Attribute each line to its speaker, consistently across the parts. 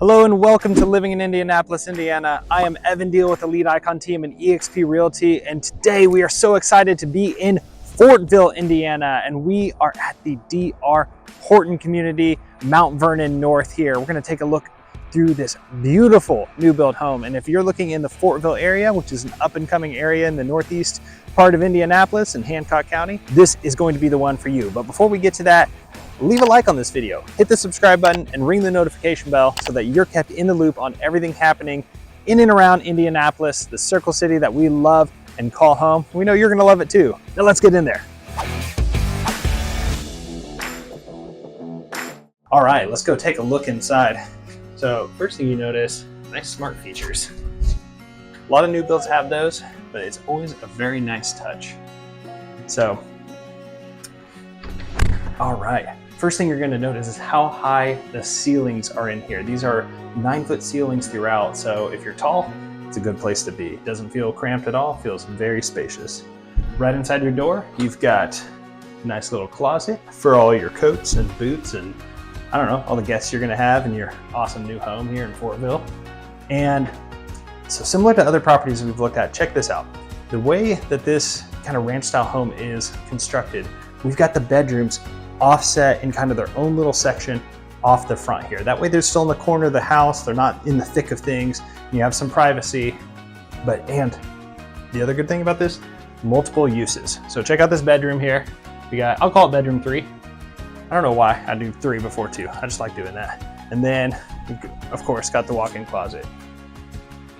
Speaker 1: Hello and welcome to Living in Indianapolis, Indiana. I am Evan Deal with the Lead Icon team in eXp Realty, and today we are so excited to be in Fortville, Indiana, and we are at the DR Horton community, Mount Vernon North here. We're going to take a look through this beautiful new build home, and if you're looking in the Fortville area, which is an up and coming area in the northeast part of Indianapolis in Hancock County, this is going to be the one for you. But before we get to that, leave a like on this video, hit the subscribe button, and ring the notification bell so that you're kept in the loop on everything happening in and around Indianapolis, the Circle City that we love and call home. We know you're gonna love it too. Now let's get in there. All right, let's go take a look inside. So first thing you notice, nice smart features. A lot of new builds have those, but it's always a very nice touch. So, all right. First thing you're going to notice is how high the ceilings are in here. These are 9-foot ceilings throughout, so if you're tall, it's a good place to be. It doesn't feel cramped at all, feels very spacious. Right inside your door, you've got a nice little closet for all your coats and boots and, I don't know, all the guests you're going to have in your awesome new home here in Fortville. And so similar to other properties we've looked at, check this out. The way that this kind of ranch style home is constructed, we've got the bedrooms offset in kind of their own little section off the front here. That way they're still in the corner of the house, they're not in the thick of things, and you have some privacy. And the other good thing about this, multiple uses. So check out this bedroom here. We got, I'll call it bedroom 3. I don't know why I do 3 before 2. I just like doing that. And then, of course, got the walk-in closet.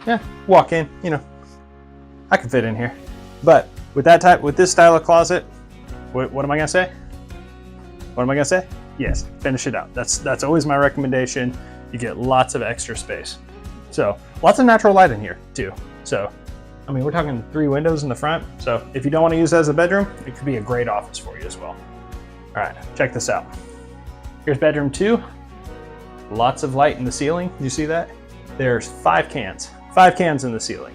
Speaker 1: Yeah, walk in, you know, I can fit in here. But with this style of closet, what am I gonna say? What am I gonna say? Yes, finish it out. That's always my recommendation. You get lots of extra space. So lots of natural light in here too. So, I mean, we're talking 3 windows in the front. So if you don't want to use it as a bedroom, it could be a great office for you as well. All right, check this out. Here's bedroom 2. Lots of light in the ceiling. You see that? There's 5 cans in the ceiling.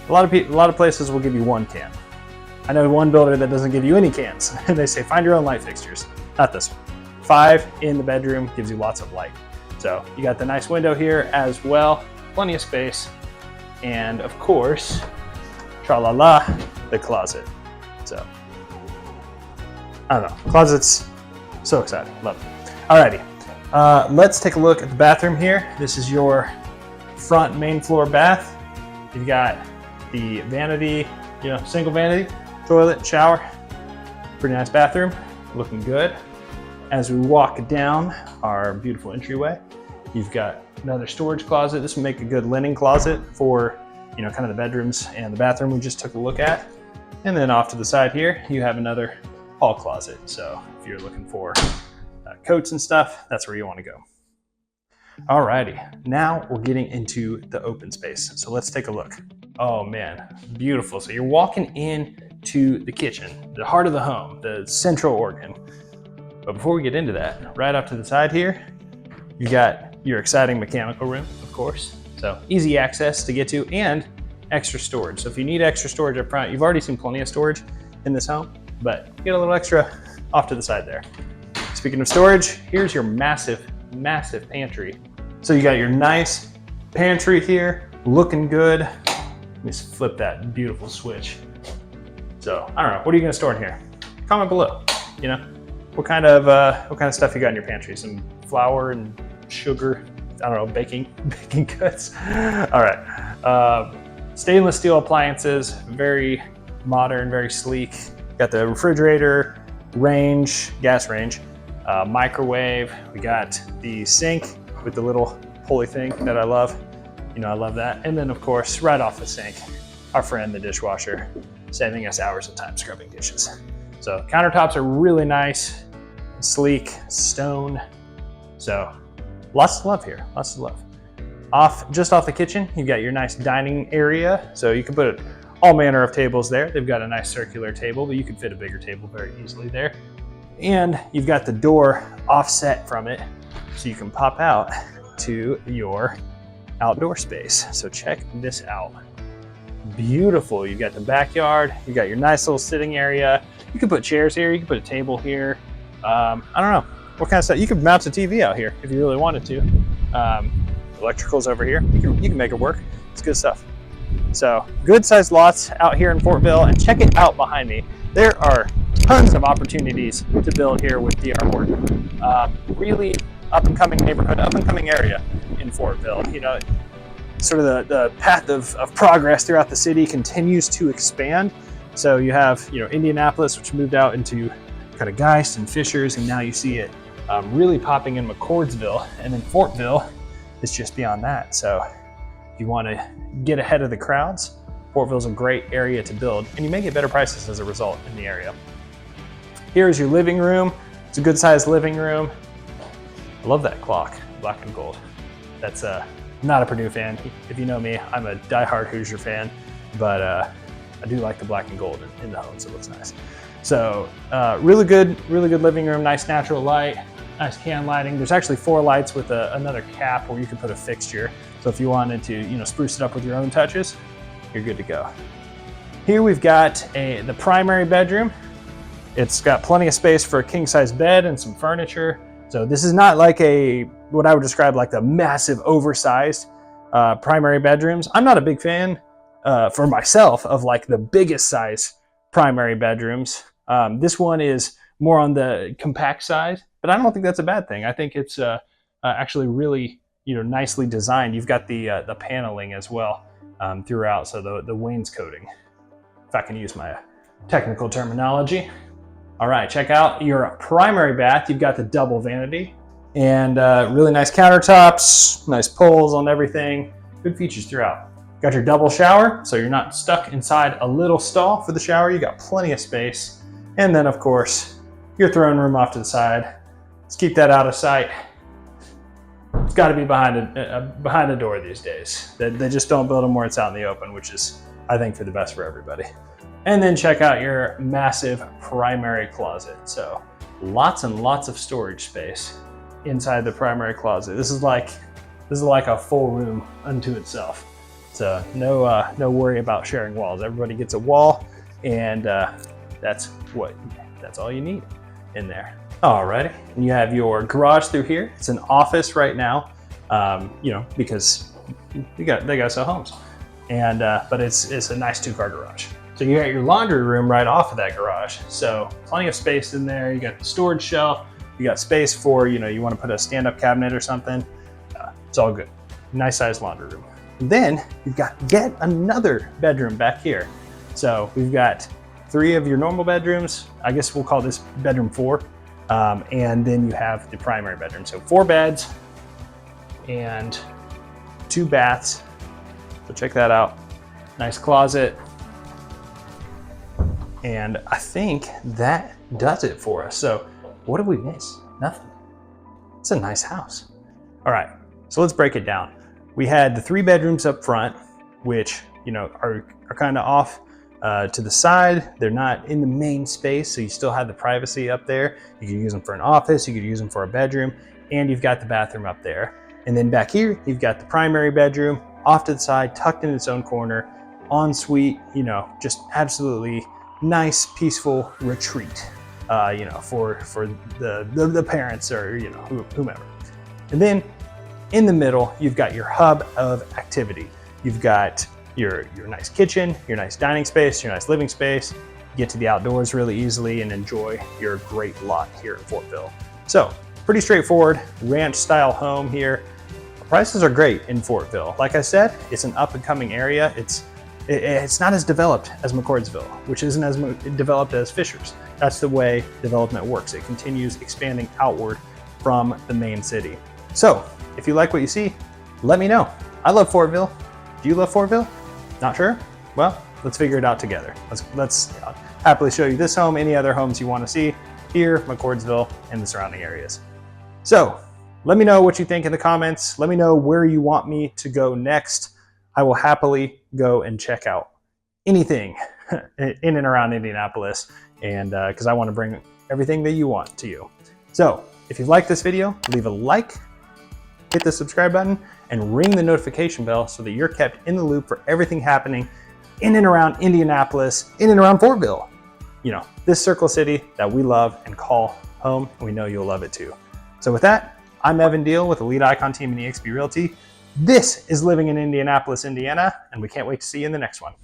Speaker 1: A lot of places will give you 1 can. I know one builder that doesn't give you any cans, and they say find your own light fixtures. Not this one. 5 in the bedroom gives you lots of light. So you got the nice window here as well, plenty of space, and of course, tra-la-la, the closet. So, I don't know, closet's so exciting, love it. Alrighty, let's take a look at the bathroom here. This is your front main floor bath. You've got the vanity, single vanity, toilet, shower. Pretty nice bathroom, looking good. As we walk down our beautiful entryway, you've got another storage closet. This will make a good linen closet for, kind of the bedrooms and the bathroom we just took a look at. And then off to the side here, you have another hall closet. So if you're looking for coats and stuff, that's where you want to go. Alrighty, now we're getting into the open space. So let's take a look. Oh man, beautiful. So you're walking in to the kitchen, the heart of the home, the central organ. But before we get into that, right off to the side here, you got your exciting mechanical room, of course. So easy access to get to and extra storage. So if you need extra storage up front, you've already seen plenty of storage in this home, but you get a little extra off to the side there. Speaking of storage, here's your massive, massive pantry. So you got your nice pantry here, looking good. Let me flip that beautiful switch. So I don't know, what are you gonna store in here? Comment below, What kind of stuff you got in your pantry? Some flour and sugar, I don't know, baking goods. All right, stainless steel appliances, very modern, very sleek. Got the refrigerator, range, gas range, microwave. We got the sink with the little pulley thing that I love. I love that. And then of course, right off the sink, our friend, the dishwasher, saving us hours of time scrubbing dishes. So countertops are really nice, sleek, stone. So lots to love here, lots to love. Just off the kitchen, you've got your nice dining area. So you can put all manner of tables there. They've got a nice circular table, but you can fit a bigger table very easily there. And you've got the door offset from it, so you can pop out to your outdoor space. So check this out. Beautiful. You've got the backyard, you've got your nice little sitting area. You can put chairs here, you can put a table here. I don't know what kind of stuff. You could mount a TV out here if you really wanted to. Electrical's over here. You can make it work. It's good stuff. So good sized lots out here in Fortville, and check it out behind me. There are tons of opportunities to build here with DR Horton. Really up and coming neighborhood, up and coming area in Fortville. You know, sort of the path of progress throughout the city continues to expand. So you have, you know, Indianapolis, which moved out into kind of Geist and Fishers, and now you see it really popping in McCordsville, and then Fortville is just beyond that. So if you want to get ahead of the crowds, Fortville's a great area to build, and you may get better prices as a result in the area. Here's your living room. It's a good sized living room. I love that clock, black and gold. That's I'm not a Purdue fan. If you know me, I'm a diehard Hoosier fan, but I do like the black and gold in the homes. It looks nice. So really good living room, nice natural light, nice can lighting. There's actually 4 lights with another cap where you can put a fixture. So if you wanted to, you know, spruce it up with your own touches, you're good to go. Here we've got the primary bedroom. It's got plenty of space for a king size bed and some furniture. So this is not like what I would describe like the massive oversized primary bedrooms. I'm not a big fan for myself of like the biggest size primary bedrooms. This one is more on the compact side, but I don't think that's a bad thing. I think it's actually really, you know, nicely designed. You've got the paneling as well throughout, so the wainscoting, if I can use my technical terminology. All right, check out your primary bath. You've got the double vanity and really nice countertops, nice pulls on everything, good features throughout. Got your double shower, so you're not stuck inside a little stall for the shower. You got plenty of space. And then of course, your throne room off to the side. Let's keep that out of sight. It's got to be behind a door these days. They just don't build them where it's out in the open, which is, I think, for the best for everybody. And then check out your massive primary closet. So lots and lots of storage space inside the primary closet. This is like a full room unto itself. So no worry about sharing walls. Everybody gets a wall, and that's all you need in there. Alrighty, and you have your garage through here. It's an office right now, you know, because they got to sell homes, and but it's a nice 2-car garage. So you got your laundry room right off of that garage. So plenty of space in there. You got the storage shelf. You got space for, you know, you want to put a stand-up cabinet or something. It's all good. Nice sized laundry room. And then you've got yet another bedroom back here. So we've got 3 of your normal bedrooms. I guess we'll call this bedroom 4. And then you have the primary bedroom. So 4 beds and 2 baths. So check that out. Nice closet. And I think that does it for us. So what did we miss? Nothing. It's a nice house. All right, so let's break it down. We had the 3 bedrooms up front, which, you know, are kind of off to the side. They're not in the main space, so you still have the privacy up there. You could use them for an office, you could use them for a bedroom, and you've got the bathroom up there. And then back here, you've got the primary bedroom off to the side, tucked in its own corner, ensuite, you know, just absolutely nice, peaceful retreat, you know, for the parents or, you know, whomever. And then in the middle, you've got your hub of activity. You've got your nice kitchen, your nice dining space, your nice living space. Get to the outdoors really easily and enjoy your great lot here in Fortville. So pretty straightforward ranch style home here. The prices are great in Fortville. Like I said, it's an up and coming area. It's not as developed as McCordsville, which isn't as developed as Fishers. That's the way development works. It continues expanding outward from the main city. So if you like what you see, let me know. I love Fortville. Do you love Fortville? Not sure? Well, let's figure it out together. Let's happily show you this home, any other homes you want to see here, McCordsville, and the surrounding areas. So let me know what you think in the comments. Let me know where you want me to go next. I will happily go and check out anything in and around Indianapolis, and because I want to bring everything that you want to you. So if you like this video, leave a like, hit the subscribe button, and ring the notification bell so that you're kept in the loop for everything happening in and around Indianapolis, in and around Fortville. You know, this circle city that we love and call home, and we know you'll love it too. So with that, I'm Evan Deal with the Lead Icon team in eXp Realty. This is Living in Indianapolis, Indiana, and we can't wait to see you in the next one.